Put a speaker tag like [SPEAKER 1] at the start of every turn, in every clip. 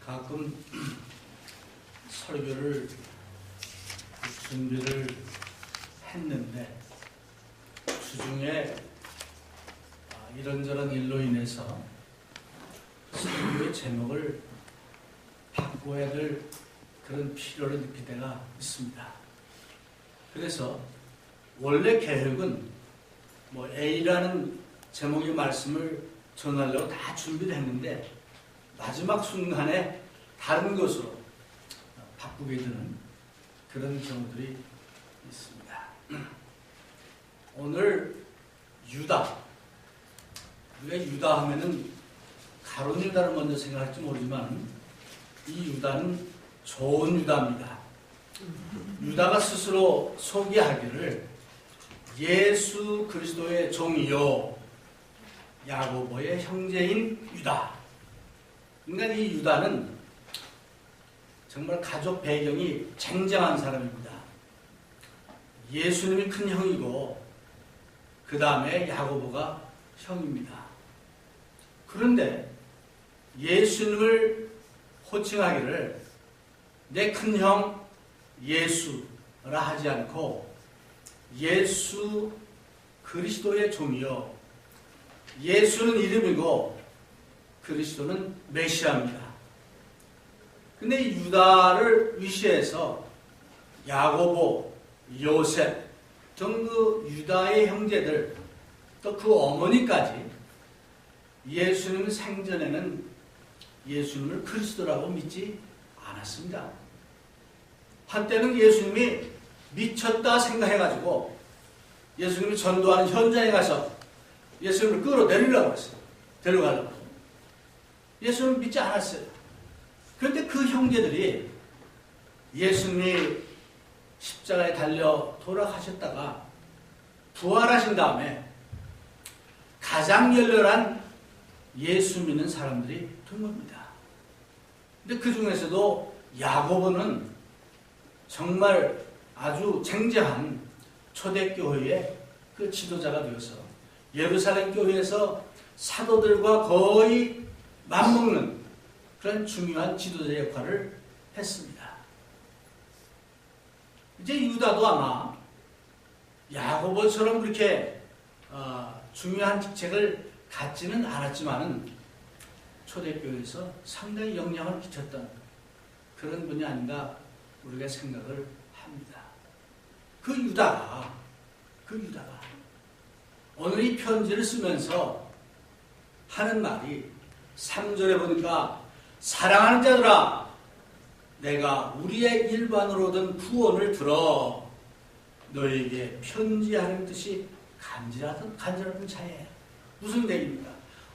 [SPEAKER 1] 가끔 설교를 준비를 했는데 주중에 이런저런 일로 인해서 설교의 제목을 바꿔야 될 그런 필요를 느낄 때가 있습니다. 그래서 원래 계획은 A라는 제목의 말씀을 전하려고 다 준비를 했는데 마지막 순간에 다른 것으로 바꾸게 되는 그런 경우들이 있습니다. 오늘 유다, 우리가 유다 하면은 가룟 유다를 먼저 생각할지 모르지만 이 유다는 좋은 유다입니다. 유다가 스스로 소개하기를 예수 그리스도의 종이요 야고보의 형제인 유다. 그러니까 이 유다는 정말 가족 배경이 쟁쟁한 사람입니다. 예수님이 큰 형이고 그 다음에 야고보가 형입니다. 그런데 예수님을 호칭하기를 내 큰 형 예수라 하지 않고 예수 그리스도의 종이요. 예수는 이름이고 그리스도는 메시아입니다. 근데 이 유다를 위시해서 야고보, 요셉 등 그 유다의 형제들 또 그 어머니까지 예수님 생전에는 예수님을 그리스도라고 믿지 않았습니다. 한때는 예수님이 미쳤다 생각해가지고 예수님이 전도하는 현장에 가서 예수님을 끌어내리려고 했어요. 데려가려고. 예수님을 믿지 않았어요. 그런데 그 형제들이 예수님이 십자가에 달려 돌아가셨다가 부활하신 다음에 가장 열렬한 예수 믿는 사람들이 된 겁니다. 근데 그 중에서도 야고보는 정말 아주 쟁쟁한 초대교회의 그 지도자가 되어서 예루살렘 교회에서 사도들과 거의 맞먹는 그런 중요한 지도자 역할을 했습니다. 이제 유다도 아마 야고보처럼 그렇게 중요한 직책을 갖지는 않았지만은 초대교회에서 상당히 영향을 끼쳤던 그런 분이 아닌가 우리가 생각을 합니다. 그 유다가 오늘 이 편지를 쓰면서 하는 말이 3절에 보니까 사랑하는 자들아 내가 우리의 일반으로 얻은 구원을 들어 너에게 편지하는 뜻이 간절하던 차에 무슨 얘기입니까?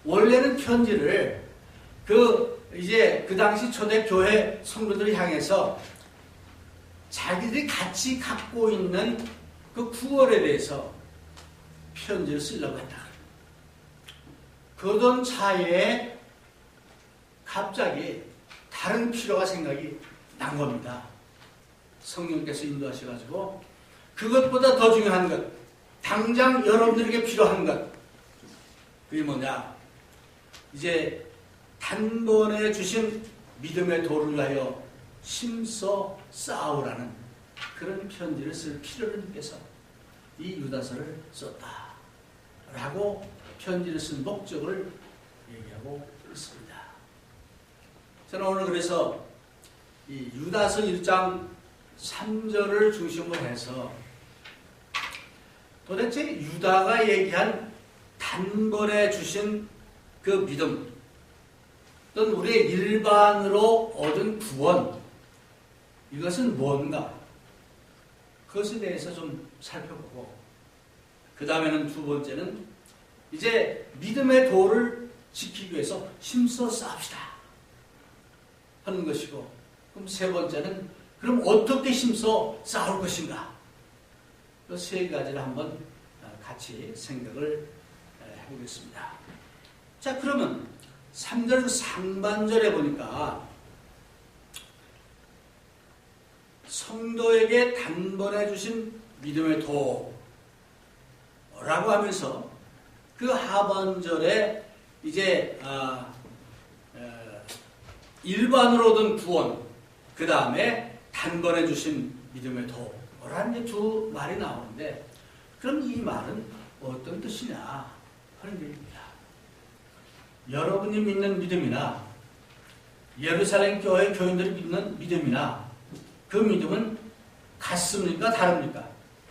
[SPEAKER 1] 원래는 편지를 그 당시 초대교회 성도들을 향해서 자기들이 같이 갖고 있는 그 구원에 대해서 편지를 쓰려고 했다. 그러던 차에 갑자기 다른 필요가 생각이 난 겁니다. 성령께서 인도하셔가지고 그것보다 더 중요한 것, 당장 여러분들에게 필요한 것, 그게 뭐냐? 이제 단번에 주신 믿음의 도를 위하여 힘써 싸우라는 그런 편지를 쓸 필요를 느껴서 이 유다서를 썼다. 라고 편지를 쓴 목적을 얘기하고 있습니다. 저는 오늘 그래서 이 유다서 1장 3절을 중심으로 해서 도대체 유다가 얘기한 단번에 주신 그 믿음 또는 우리의 일반으로 얻은 구원 이것은 뭔가 그것에 대해서 좀 살펴보고 그 다음에는 두 번째는 이제 믿음의 도를 지키기 위해서 힘써 싸웁시다 하는 것이고 그럼 세 번째는 그럼 어떻게 힘써 싸울 것인가 그 세 가지를 한번 같이 생각을 해보겠습니다. 자 그러면 3절 상반절에 보니까 성도에게 단번에 주신 믿음의 도라고 하면서 그 하반절에 이제 일반으로 얻은 구원, 그 다음에 단번에 주신 믿음의 도라는 두 말이 나오는데, 그럼 이 말은 어떤 뜻이냐 하는 얘기입니다. 여러분이 믿는 믿음이나 예루살렘 교회 교인들이 믿는 믿음이나 그 믿음은 같습니까? 다릅니까?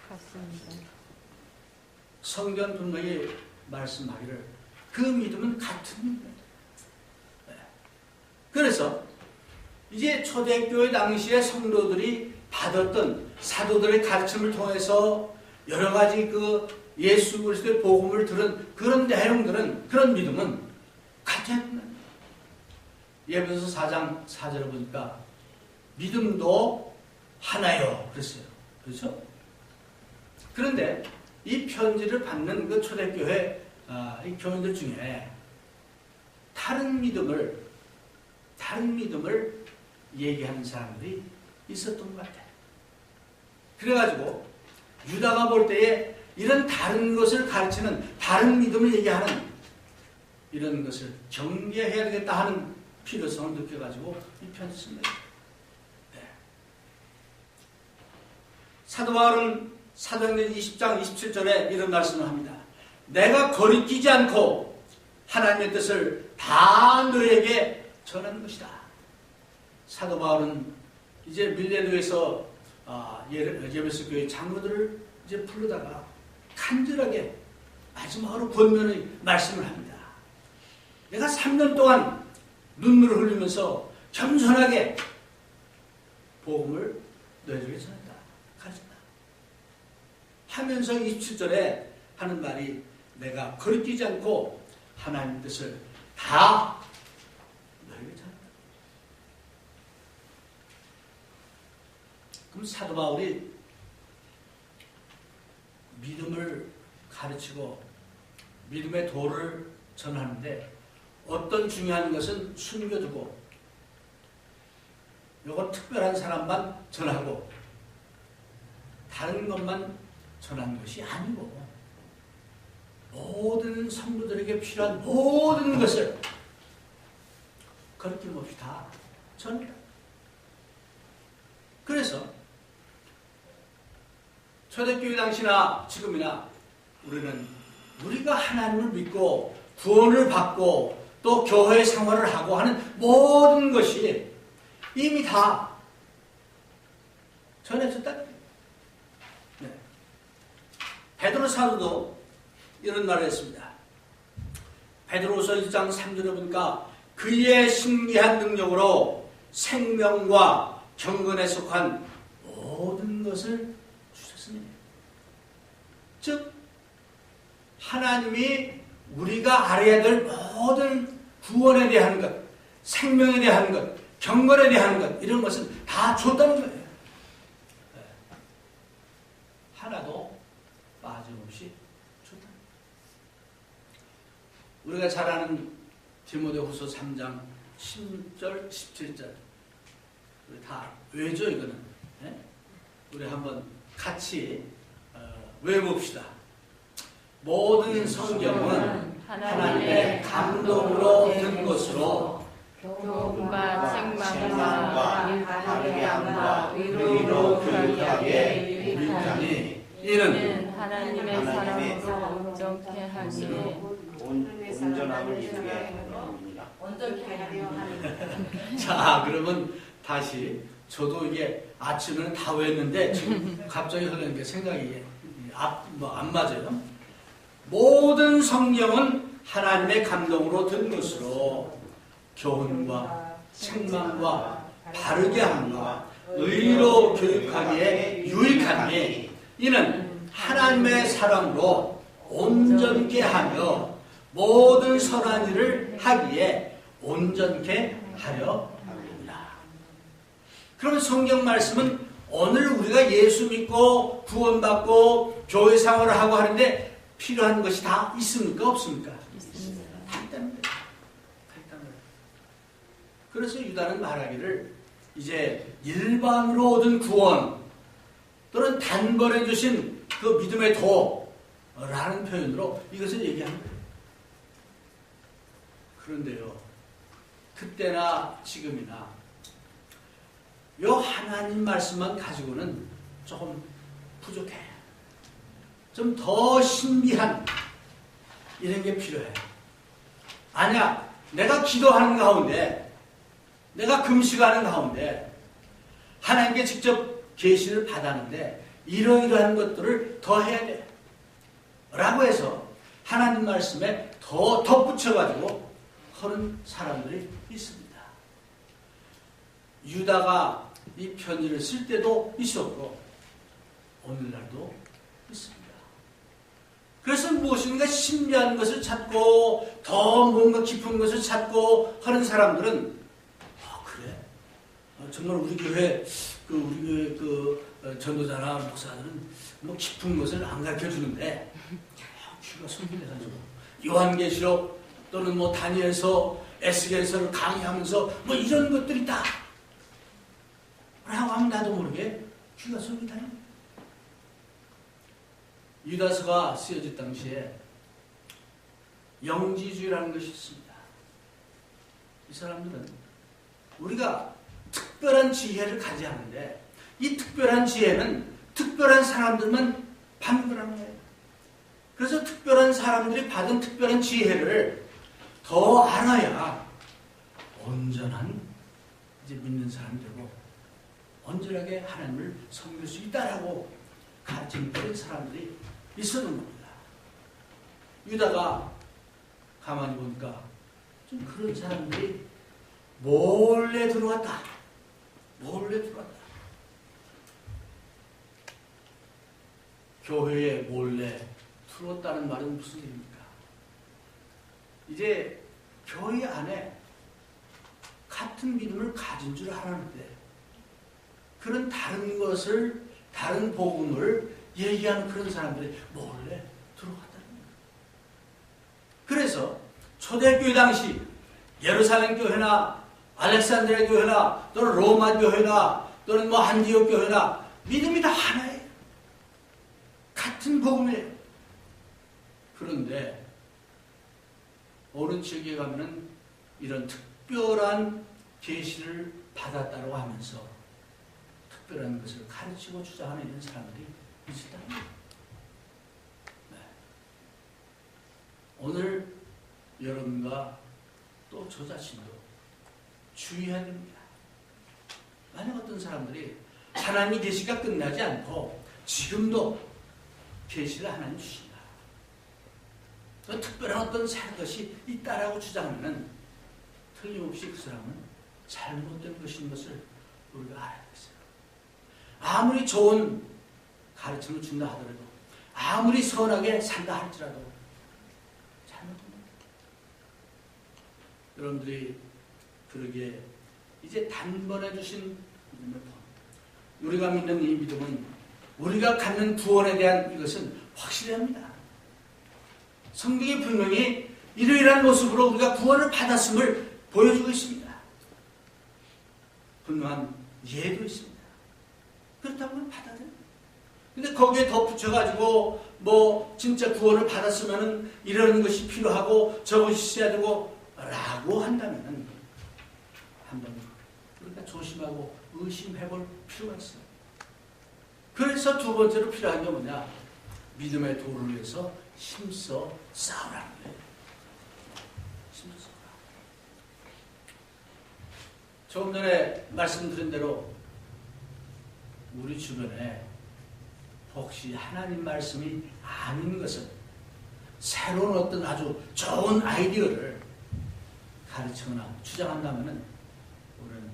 [SPEAKER 2] 같습니다.
[SPEAKER 1] 성경 분명히 말씀하기를 그 믿음은 같은 믿음입니다. 네. 그래서 이제 초대교회 당시의 성도들이 받았던 사도들의 가르침을 통해서 여러 가지 그 예수 그리스도의 복음을 들은 그런 내용들은, 그런 믿음은 같은 예배서 4장 4절을 보니까 믿음도 하나요 그랬어요. 그렇죠? 그런데 이 편지를 받는 그 초대교회 이 교인들 중에 다른 믿음을 얘기하는 사람들이 있었던 것 같아요. 그래가지고 유다가 볼 때에 이런 다른 것을 가르치는, 다른 믿음을 얘기하는 이런 것을 경계해야 되겠다 하는 필요성을 느껴가지고 이 편지 씁니다. 네. 사도 바울은 사도행전 20장 27절에 이런 말씀을 합니다. 내가 거리끼지 않고 하나님의 뜻을 다 너에게 전하는 것이다. 사도 바울은 이제 밀레노에서 예배소 교회 장로들을 이제 부르다가 간절하게 마지막으로 권면의 말씀을 합니다. 내가 3년 동안 눈물을 흘리면서 겸손하게 복음을 너희에게 전했다. 가르쳤다. 하면서 27절에 하는 말이 내가 거리끼지 않고 하나님의 뜻을 다 너희에게 전했다. 그럼 사도 바울이 믿음을 가르치고 믿음의 도를 전하는데 어떤 중요한 것은 숨겨두고 요건 특별한 사람만 전하고 다른 것만 전하는 것이 아니고 모든 성도들에게 필요한 모든 것을 거리낌없이 다 전한다. 그래서 초대교회 당시나 지금이나 우리는 우리가 하나님을 믿고 구원을 받고 또 교회 생활을 하고 하는 모든 것이 이미 다 전해졌다. 네. 베드로 사도도 이런 말을 했습니다. 베드로후서 1장 3절에 보니까 그의 신기한 능력으로 생명과 경건에 속한 모든 것을 주셨습니다. 즉 하나님이 우리가 알아야 될 모든 구원에 대한 것, 생명에 대한 것, 경건에 대한 것, 이런 것은 다 줬다는 거예요. 하나도 빠짐없이 줬다. 우리가 잘 아는 디모데후서 3장 10절, 17절 우리 다 외죠 이거는. 우리 한번 같이 외워봅시다. 모든 성경은 하나님의 감동으로 든 것으로
[SPEAKER 2] 교훈과 책망과 바르게함과
[SPEAKER 3] 위로 교육하게 유익하니
[SPEAKER 2] 이는 하나님의 사랑으로 온전케 하기에
[SPEAKER 3] 온전함을 이루게 합니다.
[SPEAKER 4] 온전케 하려 하니.
[SPEAKER 1] 자, 그러면 다시 저도 이게 아침에는 다 외웠는데 지금 갑자기 흐르는 게 생각이 안 맞아요. 모든 성경은 하나님의 감동으로 든 것으로 교훈과 책망과 바르게 함과 의로 교육하기에 유익하니 이는 하나님의 사랑으로 온전케 하며 모든 선한 일을 하기에 온전케 하려 합니다. 그러면 성경 말씀은 오늘 우리가 예수 믿고 구원받고 교회 생활을 하고 하는데 필요한 것이 다 있습니까? 없습니까?
[SPEAKER 2] 있습니다.
[SPEAKER 1] 다 있답니다. 그래서 유다는 말하기를 이제 일반으로 얻은 구원 또는 단번에 주신 그 믿음의 도라는 표현으로 이것을 얘기하는 거예요. 그런데요, 그때나 지금이나 요 하나님 말씀만 가지고는 조금 부족해. 좀 더 신비한 이런 게 필요해. 아니야, 내가 기도하는 가운데, 내가 금식하는 가운데 하나님께 직접 계시를 받았는데 이러이러한 것들을 더 해야 돼 라고 해서 하나님 말씀에 더 덧붙여가지고 하는 사람들이 있습니다. 유다가 이 편지를 쓸 때도 있었고 오늘날도 있습니다. 그래서 무엇인가 신비한 것을 찾고 더 뭔가 깊은 것을 찾고 하는 사람들은 그래? 정말 우리 교회 우리 교회 전도자나 목사들은 뭐 깊은 것을 안 가르쳐 주는데 귀가 손질해가지고 요한계시록 또는 뭐 다니엘서 에스겔서를 강의하면서 뭐 이런 것들이 있다 라고 하면 나도 모르게 귀가 솔깃하네. 유다서가 쓰여질 당시에 영지주의라는 것이 있습니다. 이 사람들은 우리가 특별한 지혜를 가지하는데 이 특별한 지혜는 특별한 사람들만 받는 거라는 거예요. 그래서 특별한 사람들이 받은 특별한 지혜를 더 알아야 온전한 이제 믿는 사람이 되고 온전하게 하나님을 섬길 수 있다라고 가르치는 그런 사람들이 있었는 겁니다. 유다가 가만히 보니까 좀 그런 사람들이 몰래 들어왔다. 몰래 들어왔다. 교회에 몰래 들어왔다는 말은 무슨 얘기입니까? 이제 교회 안에 같은 믿음을 가진 줄 알았는데 그런 다른 것을, 다른 복음을 얘기하는 그런 사람들이 몰래 들어왔다는 거예요. 그래서 초대교회 당시 예루살렘 교회나 알렉산드리아 교회나 또는 로마 교회나 또는 뭐 안디옥 교회나 믿음이 다 하나예요. 같은 복음이에요. 그런데 어느 지역에 가면은 이런 특별한 계시를 받았다고 하면서 특별한 것을 가르치고 주장하는 이런 사람들이 있었다는 거예요. 네. 오늘 여러분과 또 저 자신도 주의해야 됩니다. 만약 어떤 사람들이 하나님의 계시가 끝나지 않고 지금도 계시를 하나님 주신다. 또 특별한 어떤 것이 있다라고 주장하면 틀림없이 그 사람은 잘못된 것인 것을 우리가 알아야 되겠어요. 아무리 좋은 가르침을 준다 하더라도 아무리 선하게 산다 할지라도 잘못된 겁니다. 여러분들이 그러기에 이제 단번에 주신 믿음을 우리가 믿는 이 믿음은 우리가 갖는 구원에 대한 이것은 확실합니다. 성경이 분명히 이러이러한 모습으로 우리가 구원을 받았음을 보여주고 있습니다. 분명한 예도 있습니다. 그렇다고 받아들여요. 근데 거기에 덧붙여가지고 뭐 진짜 구원을 받았으면은 이런 것이 필요하고 저것이 있어야 되고 라고 한다면은 한번 우리가 조심하고 의심해볼 필요가 있어요. 그래서 두 번째로 필요한 게 뭐냐? 믿음의 도를 위해서 힘써 싸우라는 거예요. 힘써 싸우라. 조금 전에 말씀드린 대로 우리 주변에 혹시 하나님 말씀이 아닌 것은 새로운 어떤 아주 좋은 아이디어를 가르치거나 주장한다면 우리는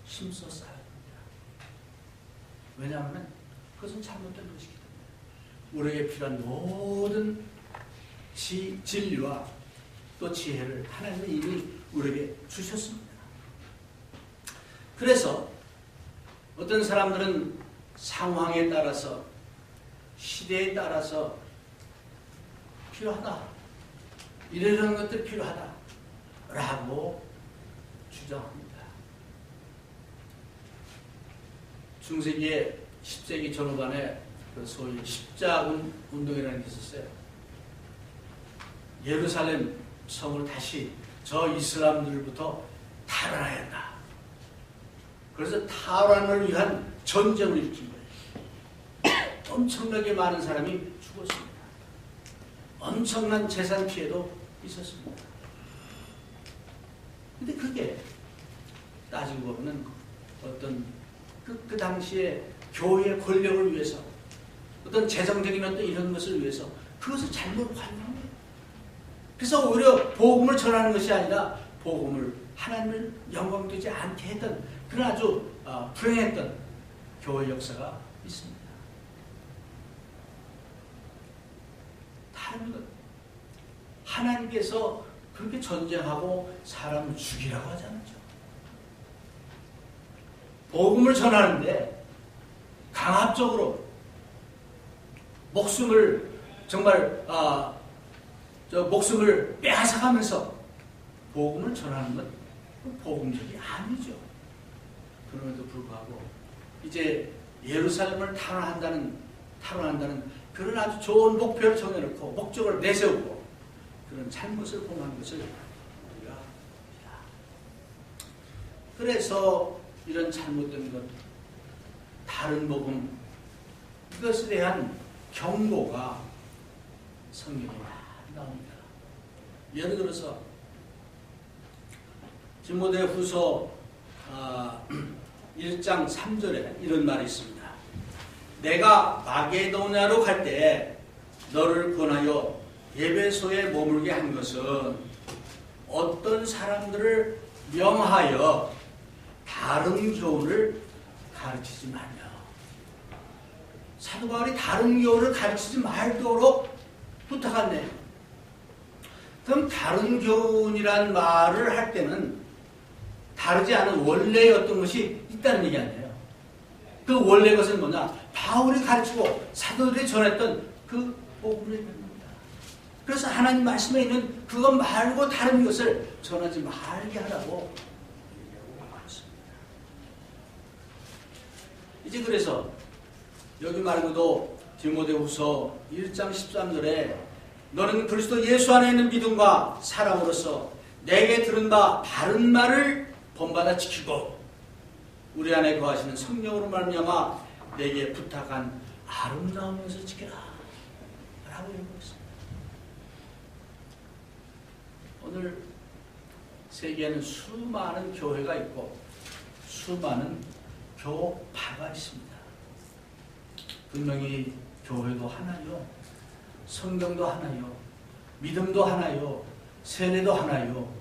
[SPEAKER 1] 힘써 싸워야 됩니다. 왜냐하면 그것은 잘못된 것이기 때문에 우리에게 필요한 모든 진리와 또 지혜를 하나님이 이미 우리에게 주셨습니다. 그래서 어떤 사람들은 상황에 따라서 시대에 따라서 필요하다. 이러한 것들이 필요하다. 라고 주장합니다. 중세기에 10세기 전후반에 그 소위 십자군 운동이라는 게 있었어요. 예루살렘 성을 다시 저 이슬람들부터 탈환하였다. 그래서 탈환을 위한 전쟁을 일으킨 거예요. 엄청나게 많은 사람이 죽었습니다. 엄청난 재산 피해도 있었습니다. 근데 그게 따지고 보면 어떤 그 당시에 교회의 권력을 위해서 어떤 재정적인 어떤 이런 것을 위해서 그것을 잘못 활용한 거예요. 그래서 오히려 복음을 전하는 것이 아니라 복음을 하나님을 영광되지 않게 했던 그런 아주 불행했던 교회 역사가 있습니다. 다른 것 하나님께서 그렇게 전쟁하고 사람을 죽이라고 하지 않죠. 복음을 전하는데 강압적으로 목숨을 정말 목숨을 빼앗아가면서 복음을 전하는 건 복음적이 아니죠. 그럼에도 불구하고 이제 예루살렘을 탈환한다는 그런 아주 좋은 목표를 정해놓고 목적을 내세우고 그런 잘못을 범한 것을 우리가 봅니다. 그래서 이런 잘못된 것, 다른 복음 이것에 대한 경고가 성경에 나옵니다. 예를 들어서 디모데후서 1장 3절에 이런 말이 있습니다. 내가 마게도냐로 갈 때 너를 권하여 에베소에 머물게 한 것은 어떤 사람들을 명하여 다른 교훈을 가르치지 말며, 사도 바울이 다른 교훈을 가르치지 말도록 부탁한대요. 그럼 다른 교훈이란 말을 할 때는 다르지 않은 원래의 어떤 것이 있다는 얘기 아니에요. 그 원래 것은 뭐냐? 바울이 가르치고 사도들이 전했던 그 복음을 얘기하는 겁니다. 그래서 하나님 말씀에 있는 그것 말고 다른 것을 전하지 말게 하라고 얘기하고 있습니다. 이제 그래서 여기 말고도 디모데후서 1장 13절에 너는 그리스도 예수 안에 있는 믿음과 사랑으로서 내게 들은 바 바른 말을 본받아 지키고 우리 안에 거하시는 성령으로 말미암아 내게 부탁한 아름다운 것을 지켜라 라고 얘기하고 있습니다. 오늘 세계에는 수많은 교회가 있고 수많은 교파가 있습니다. 분명히 교회도 하나요, 성경도 하나요, 믿음도 하나요, 세례도 하나요,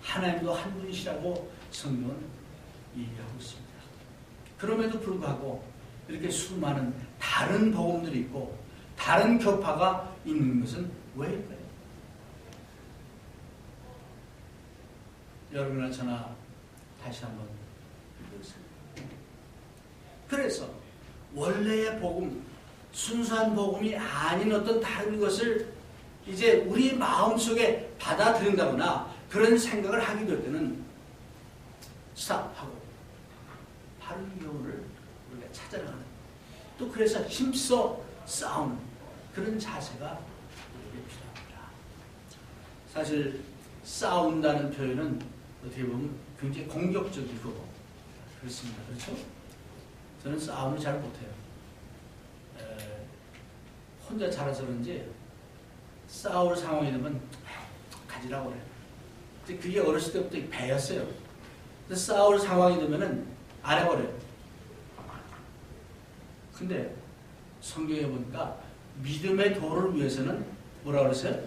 [SPEAKER 1] 하나님도 한 분이시라고 성경은 얘기하고 있습니다. 그럼에도 불구하고 이렇게 수많은 다른 복음들이 있고 다른 교파가 있는 것은 왜일까요? 여러분이나 저나 다시 한번 읽어보세요. 그래서 원래의 복음, 순수한 복음이 아닌 어떤 다른 것을 이제 우리 마음속에 받아들인다거나 그런 생각을 하게 될 때는 스탑하고 바른 교훈을 우리가 찾아나가는, 또 그래서 힘써 싸우는 그런 자세가 우리에게 필요합니다. 사실 싸운다는 표현은 어떻게 보면 굉장히 공격적이고 그렇습니다. 그렇죠? 저는 싸움을 잘 못해요. 혼자 자라서 그런지 싸울 상황이 되면 가지라고 그래요. 근데 그게 어렸을 때부터 배웠어요. 근데 싸울 상황이 되면은 안 해버려요. 근데 성경에 보니까 믿음의 도를 위해서는 뭐라 그랬어요?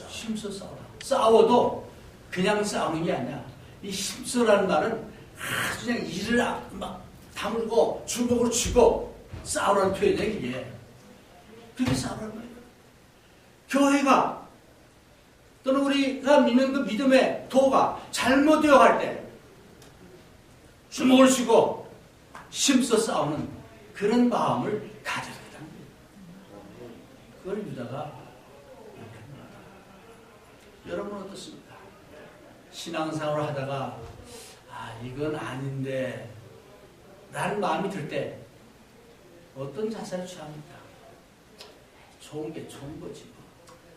[SPEAKER 1] 힘써 싸워라. 싸워도 그냥 싸우는 게 아니야. 이 힘써라는 말은 아주 그냥 이를 막 다물고 주먹으로 쥐고 싸우라는 표현이야 이게. 그렇게 싸우라는 거예요. 교회가 또는 우리가 믿는 그 믿음의 도가 잘못되어 갈 때 주먹을 쥐고 힘써 싸우는 그런 마음을 가져야 된다는 거예요. 그걸 유다가 얘기합니다. 여러분 어떻습니까? 신앙생활을 하다가 이건 아닌데 라는 마음이 들 때 어떤 자세를 취합니까? 좋은 게 좋은 거지.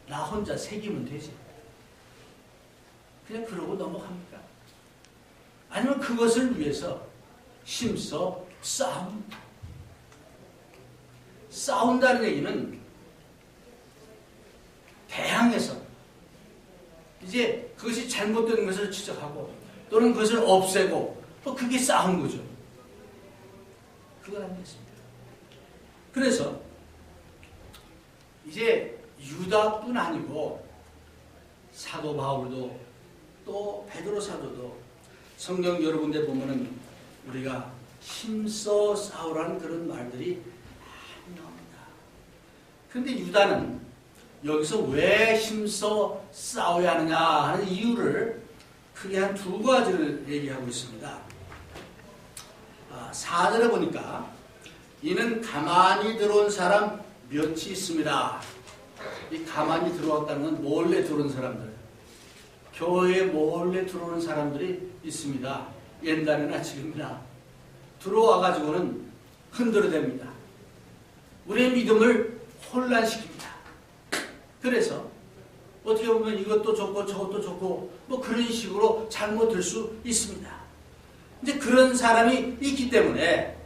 [SPEAKER 1] 나 혼자 새기면 되지. 그냥 그러고 넘어갑니까? 아니면 그것을 위해서 힘써 싸운다는 얘기는 대항해서 이제 그것이 잘못된 것을 지적하고 또는 그것을 없애고 또 그게 싸운 거죠. 그건 아니겠습니다. 그래서 이제 유다뿐 아니고 사도 바울도 또 베드로 사도도 성경 여러 군데 보면은 우리가 힘써 싸우라는 그런 말들이 많이 나옵니다. 그런데 유다는 여기서 왜 힘써 싸워야 하느냐 하는 이유를 크게 한 두 가지를 얘기하고 있습니다. 4절에 보니까 이는 가만히 들어온 사람 몇이 있습니다. 이 가만히 들어왔다는 건 몰래 들어온 사람들, 교회에 몰래 들어오는 사람들이 있습니다. 옛날이나 지금이나 들어와가지고는 흔들어댑니다. 우리의 믿음을 혼란시킵니다. 그래서 어떻게 보면 이것도 좋고 저것도 좋고 뭐 그런 식으로 잘못될 수 있습니다. 이제 그런 사람이 있기 때문에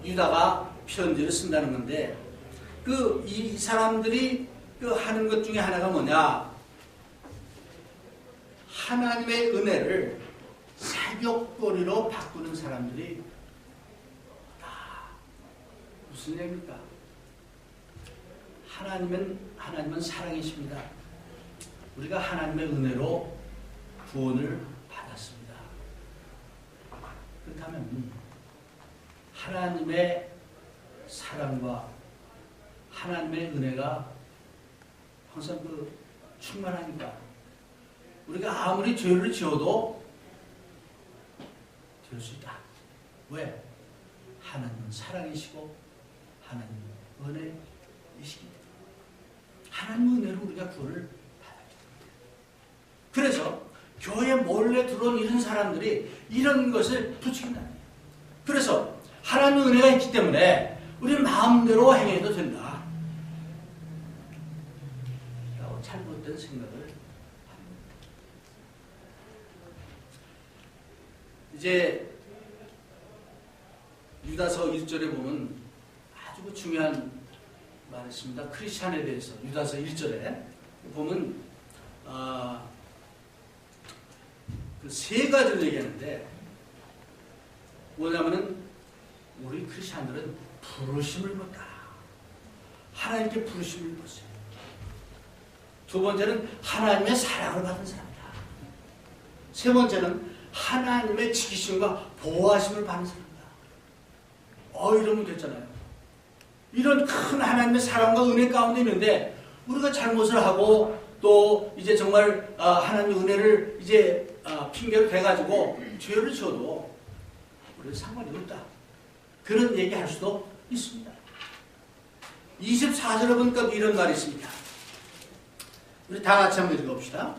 [SPEAKER 1] 유다가 편지를 쓴다는 건데 이 사람들이 하는 것 중에 하나가 뭐냐? 하나님의 은혜를 새벽거리로 바꾸는 사람들이 무슨 얘기입니까? 하나님은 사랑이십니다. 우리가 하나님의 은혜로 구원을 받았습니다. 그렇다면 하나님의 사랑과 하나님의 은혜가 항상 충만하니까 우리가 아무리 죄를 지어도 될 수 있다. 왜? 하나님은 사랑이시고 하나님은 은혜이시기 때문에 하나님의 은혜로 우리가 구원을 받았기 때문에 그래서 교회에 몰래 들어온 이런 사람들이 이런 것을 부추긴다. 그래서 하나님의 은혜가 있기 때문에 우리 마음대로 행해도 된다. 라고 잘못된 생각을 합니다. 이제 유다서 1절에 보면 아주 중요한 말이 있습니다. 크리스찬에 대해서 유다서 1절에 보면 그 세 가지를 얘기하는데 뭐냐면은 우리 크리스찬들은 부르심을 받다. 하나님께 부르심을 받았어요. 두 번째는 하나님의 사랑을 받은 사람이다. 세 번째는 하나님의 지키심과 보호하심을 받는 사람이다. 이러면 됐잖아요. 이런 큰 하나님의 사랑과 은혜 가운데 있는데 우리가 잘못을 하고 또 이제 정말 하나님의 은혜를 이제 핑계로 대가지고 죄를 지어도 우리는 상관이 없다. 그런 얘기 할 수도 있습니다. 24절에 보니까 이런 말이 있습니다. 우리 다 같이 한번 읽어봅시다.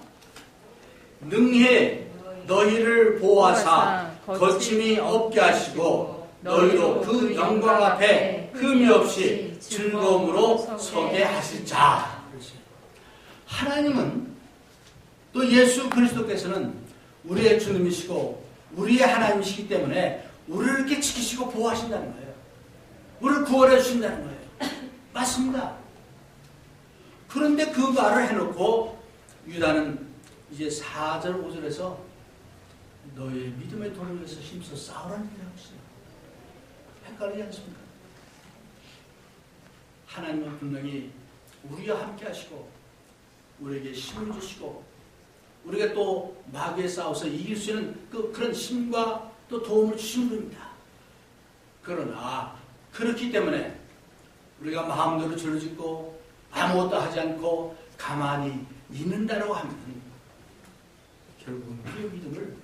[SPEAKER 1] 능히 너희를 보호하사 거침이 없게 하시고 너희도 그 영광 앞에 흠이 없이 즐거움으로 서게 하실 자. 하나님은 또 예수 그리스도께서는 우리의 주님이시고 우리의 하나님이시기 때문에 우리를 이렇게 지키시고 보호하신다는 거예요. 우리를 구원해 주신다는 거예요. 맞습니다. 그런데 그 말을 해놓고 유다는 이제 4절 5절에서 너의 믿음의 도를 위해서 힘써 싸우라는 얘기를 하고 있어요. 헷갈리지 않습니까? 하나님은 분명히 우리와 함께 하시고 우리에게 힘을 주시고 우리가 또 마귀에 싸워서 이길 수 있는 그런 힘과 또 도움을 주시는 겁니다. 그러나 그렇기 때문에 우리가 마음대로 죄를 짓고 아무것도 하지 않고 가만히 있는다라고 하면 결국은 우리의 믿음을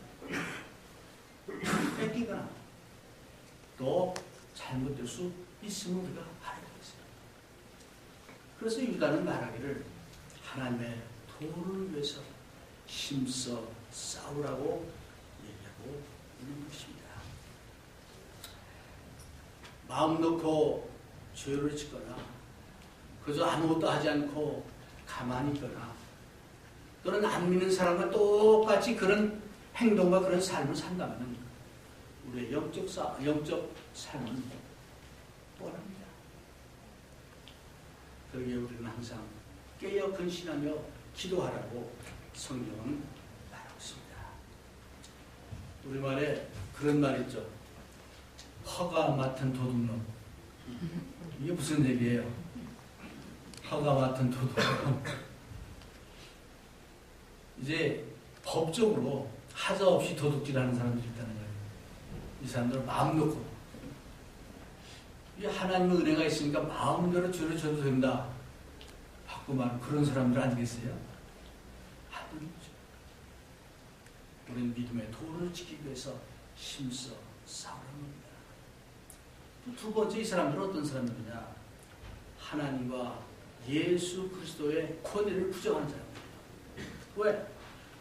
[SPEAKER 1] 뺏기거나 또 잘못될 수 있음을 우리가 알고 있습니다. 그래서 유다는 말하기를 하나님의 도를 위해서 힘써 싸우라고 얘기하고 있는 것입니다. 마음 놓고 죄를 짓거나 그저 아무것도 하지 않고 가만히 있거나 또는 안 믿는 사람과 똑같이 그런 행동과 그런 삶을 산다면 우리의 영적 삶은 뻔합니다. 그러기에 우리는 항상 깨어 근신하며 기도하라고 성경은 말하고 있습니다. 우리말에 그런 말 있죠. 허가 맡은 도둑놈. 이게 무슨 얘기예요? 허가 맡은 도둑놈. 이제 법적으로 하자 없이 도둑질하는 사람들이 있다는 거예요. 이 사람들은 마음 놓고 이 하나님의 은혜가 있으니까 마음대로 죄를 져도 된다. 받고 말하는 그런 사람들 아니겠어요? 아들이죠. 우리는 믿음의 도를 지키기 위해서 힘써 싸우는 겁니다. 두 번째, 이 사람들은 어떤 사람들이냐? 하나님과 예수 그리스도의 권위를 부정하는 사람들이에요. 왜?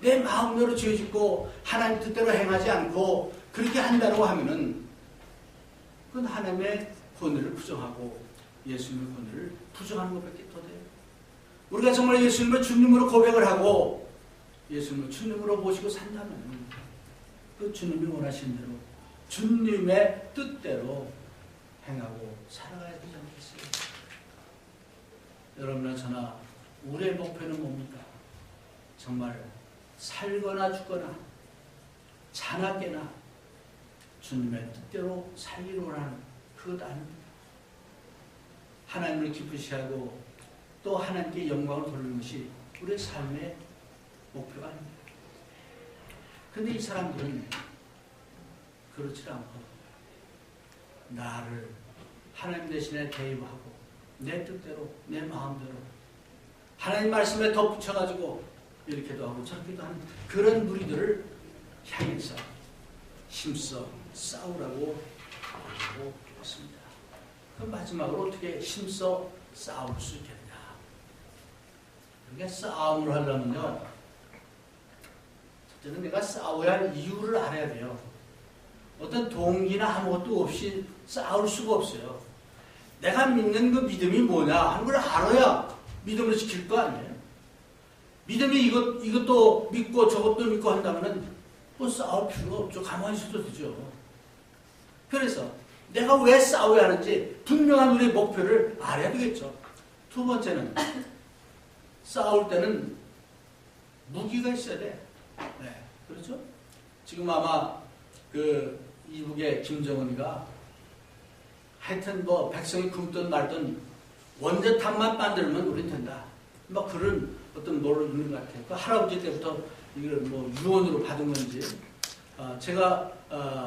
[SPEAKER 1] 내 마음대로 죄 짓고 하나님 뜻대로 행하지 않고 그렇게 한다고 하면은 그건 하나님의 권위를 부정하고 예수님의 권위를 부정하는 것밖에 더 돼요. 우리가 정말 예수님을 주님으로 고백을 하고 예수님을 주님으로 모시고 산다면 그 주님이 원하시는 대로 주님의 뜻대로 행하고 살아가야 되지 않겠어요? 여러분이나 저나 우리의 목표는 뭡니까? 정말 살거나 죽거나 자나깨나 주님의 뜻대로 살기로 하는 그것 아닙니다. 하나님을 기쁘시게 하고 또 하나님께 영광을 돌리는 것이 우리의 삶의 목표가 아닙니다. 그런데 이 사람들은 그렇지 않고 나를 하나님 대신에 대입하고 내 뜻대로 내 마음대로 하나님 말씀에 덧붙여가지고 이렇게도 하고 저렇게도 하는 그런 무리들을 향해서 힘써 싸우라고 하고 있습니다. 그럼 마지막으로 어떻게 힘써 싸울 수 있겠느냐? 그러니까 싸움을 하려면요, 첫째는 내가 싸워야 할 이유를 알아야 돼요. 어떤 동기나 아무것도 없이 싸울 수가 없어요. 내가 믿는 그 믿음이 뭐냐 하는 걸 알아야 믿음을 지킬 거 아니에요. 믿음이 이것도 믿고 저것도 믿고 한다면은 뭐 싸울 필요가 없죠. 가만히 있어도 되죠. 그래서 내가 왜 싸워야 하는지 분명한 우리의 목표를 알아야 되겠죠. 두 번째는 싸울 때는 무기가 있어야 돼. 네, 그렇죠? 지금 아마 그 이북의 김정은이가 하여튼 뭐 백성이 굶든 말든 원자탄만 만들면 우린 된다. 막 그런 어떤 뭐를 있는 것 같아요. 그 할아버지 때부터 이걸 뭐 유언으로 받은 건지 제가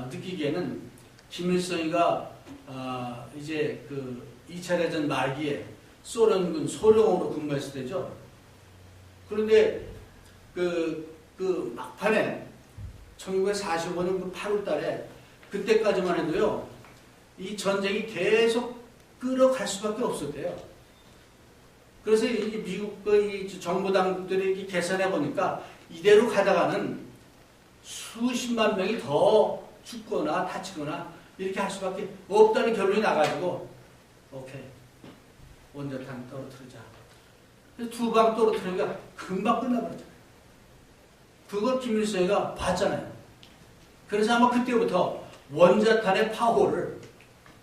[SPEAKER 1] 느끼기에는 김일성이가 이제 그 2차 대전 말기에 소련군 소령으로 근무했을 때죠. 그런데 그 막판에 1945년 그 8월 달에 그때까지만 해도요, 이 전쟁이 계속 끌어갈 수밖에 없었대요. 그래서 이 미국 이 정보당국들이 이렇게 계산해 보니까 이대로 가다가는 수십만 명이 더 죽거나 다치거나 이렇게 할 수밖에 없다는 결론이 나가지고 오케이, 원자탄 떨어뜨리자. 두 방 떨어뜨리니까 금방 끝나버렸잖아요. 그걸 김일성이가 봤잖아요. 그래서 아마 그때부터 원자탄의 파워를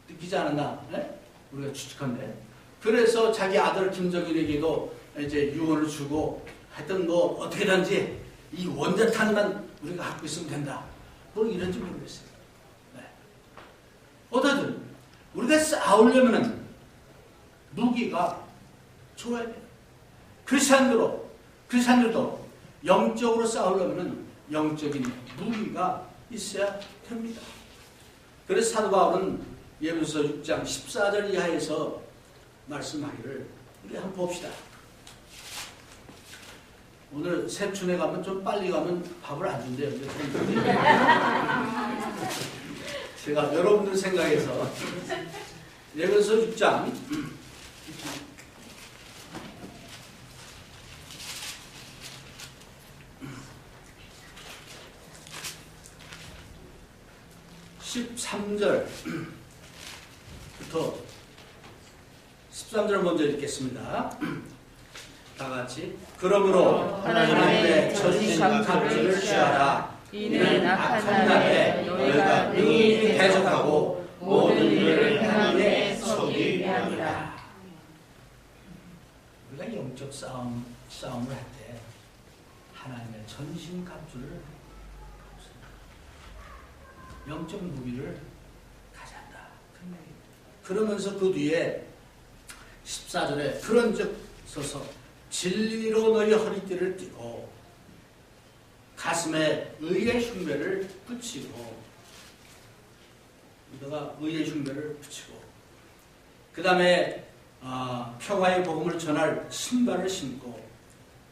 [SPEAKER 1] 느끼지 않았나, 네? 우리가 추측한데. 그래서 자기 아들 김정일에게도 이제 유언을 주고 하여튼 뭐 어떻게든지 이 원자탄만 우리가 갖고 있으면 된다. 뭐 이런지 모르겠어요. 네. 어쨌든 우리가 싸우려면은 무기가 좋아야 돼요. 크리스찬들도 영적으로 싸우려면은 영적인 무기가 있어야 됩니다. 그래서 사도 바울은 예배서 6장 14절 이하에서 말씀하기를 우리 한번 봅시다. 오늘 세춘에 가면 좀 빨리 가면 밥을 안 준대요. 제가 여러분들 생각해서 예배서 6장 13절부터 13절 먼저 읽겠습니다. 다 같이. 그러므로 하나님의 전신 갑주를 취하라.
[SPEAKER 2] 이는 악한 날에 너희가 능히
[SPEAKER 1] 영적 싸움을 할 때 하나님의 전신갑주를 없습니다. 영적 무기를 가져야 한다. 그러면서 그 뒤에 14절에 그런즉 서서 진리로 너희 허리띠를 띠고 가슴에 의의 흉배를 붙이고, 이거가 의의 흉배를 붙이고, 그 다음에 평화의 복음을 전할 신발을 신고,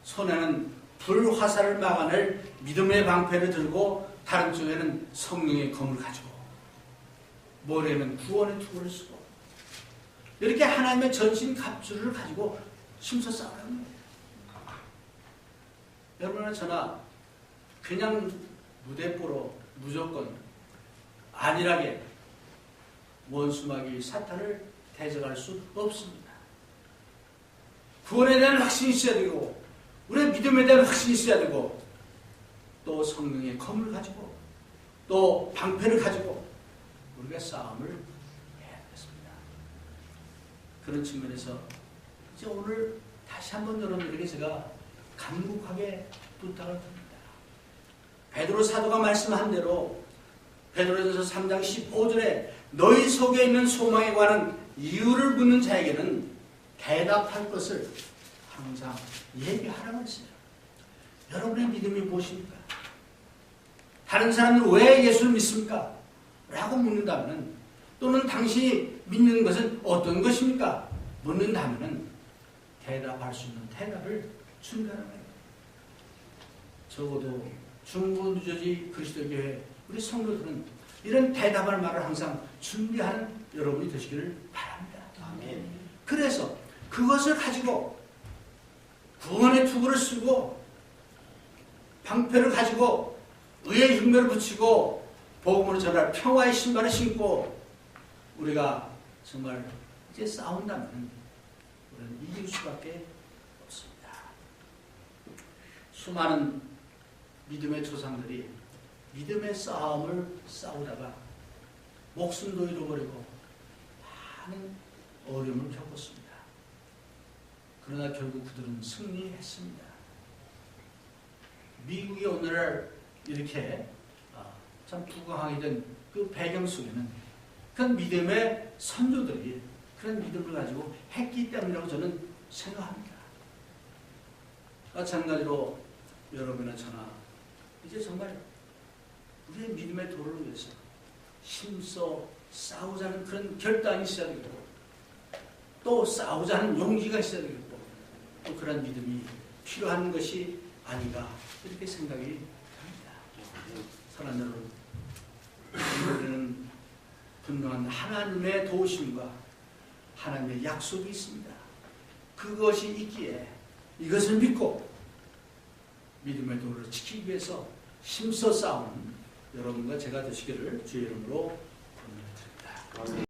[SPEAKER 1] 손에는 불화살을 막아낼 믿음의 방패를 들고, 다른 쪽에는 성령의 검을 가지고, 머리에는 구원의 투구를 쓰고, 이렇게 하나님의 전신 갑주를 가지고 힘써 싸우라는 거예요. 여러분이나 저나 그냥 무대뽀로 무조건 안일하게 원수마귀 사탄을 대적할 수 없습니다. 구원에 대한 확신이 있어야 되고, 우리의 믿음에 대한 확신이 있어야 되고, 또 성령의 검을 가지고, 또 방패를 가지고 우리가 싸움을 해야 되겠습니다. 그런 측면에서 이제 오늘 다시 한번 여러분들에게 제가 간곡하게 부탁을 드립니다. 베드로 사도가 말씀한 대로 베드로전서 3장 15절에 너희 속에 있는 소망에 관한 이유를 묻는 자에게는 대답할 것을 항상 얘기하라고 했어요. 여러분의 믿음이 무엇입니까? 다른 사람들은 왜 예수를 믿습니까? 라고 묻는다면, 또는 당신이 믿는 것은 어떤 것입니까? 묻는다면 대답할 수 있는 대답을 준다는 거예요. 적어도 중부 뉴저지 그리스도교회 우리 성도들은 이런 대답할 말을 항상 준비하는 여러분이 되시기를 바랍니다.
[SPEAKER 3] 아멘.
[SPEAKER 1] 그래서 그것을 가지고 구원의 투구를 쓰고 방패를 가지고 의의 흉배를 붙이고 복음으로 전할 평화의 신발을 신고 우리가 정말 이제 싸운다면 우리는 이길 수밖에 없습니다. 수많은 믿음의 조상들이 믿음의 싸움을 싸우다가 목숨도 잃어버리고 많은 어려움을 겪었습니다. 그러나 결국 그들은 승리했습니다. 미국이 오늘날 이렇게 참 부강하게 된 그 배경 속에는 그 믿음의 선조들이 그런 믿음을 가지고 했기 때문이라고 저는 생각합니다. 마찬가지로 여러분이나 저나 이제 정말 우리의 믿음의 도를 위해서 힘써 싸우자는 그런 결단이 있어야 되겠고, 또 싸우자는 용기가 있어야 되겠고, 또 그런 믿음이 필요한 것이 아닌가 이렇게 생각이 듭니다. 사랑하는 여러분, 우리는 분명한 하나님의 도우심과 하나님의 약속이 있습니다. 그것이 있기에 이것을 믿고 믿음의 도를 지키기 위해서 힘써 싸우는 여러분과 제가 되시기를 주의 이름으로 권면드립니다.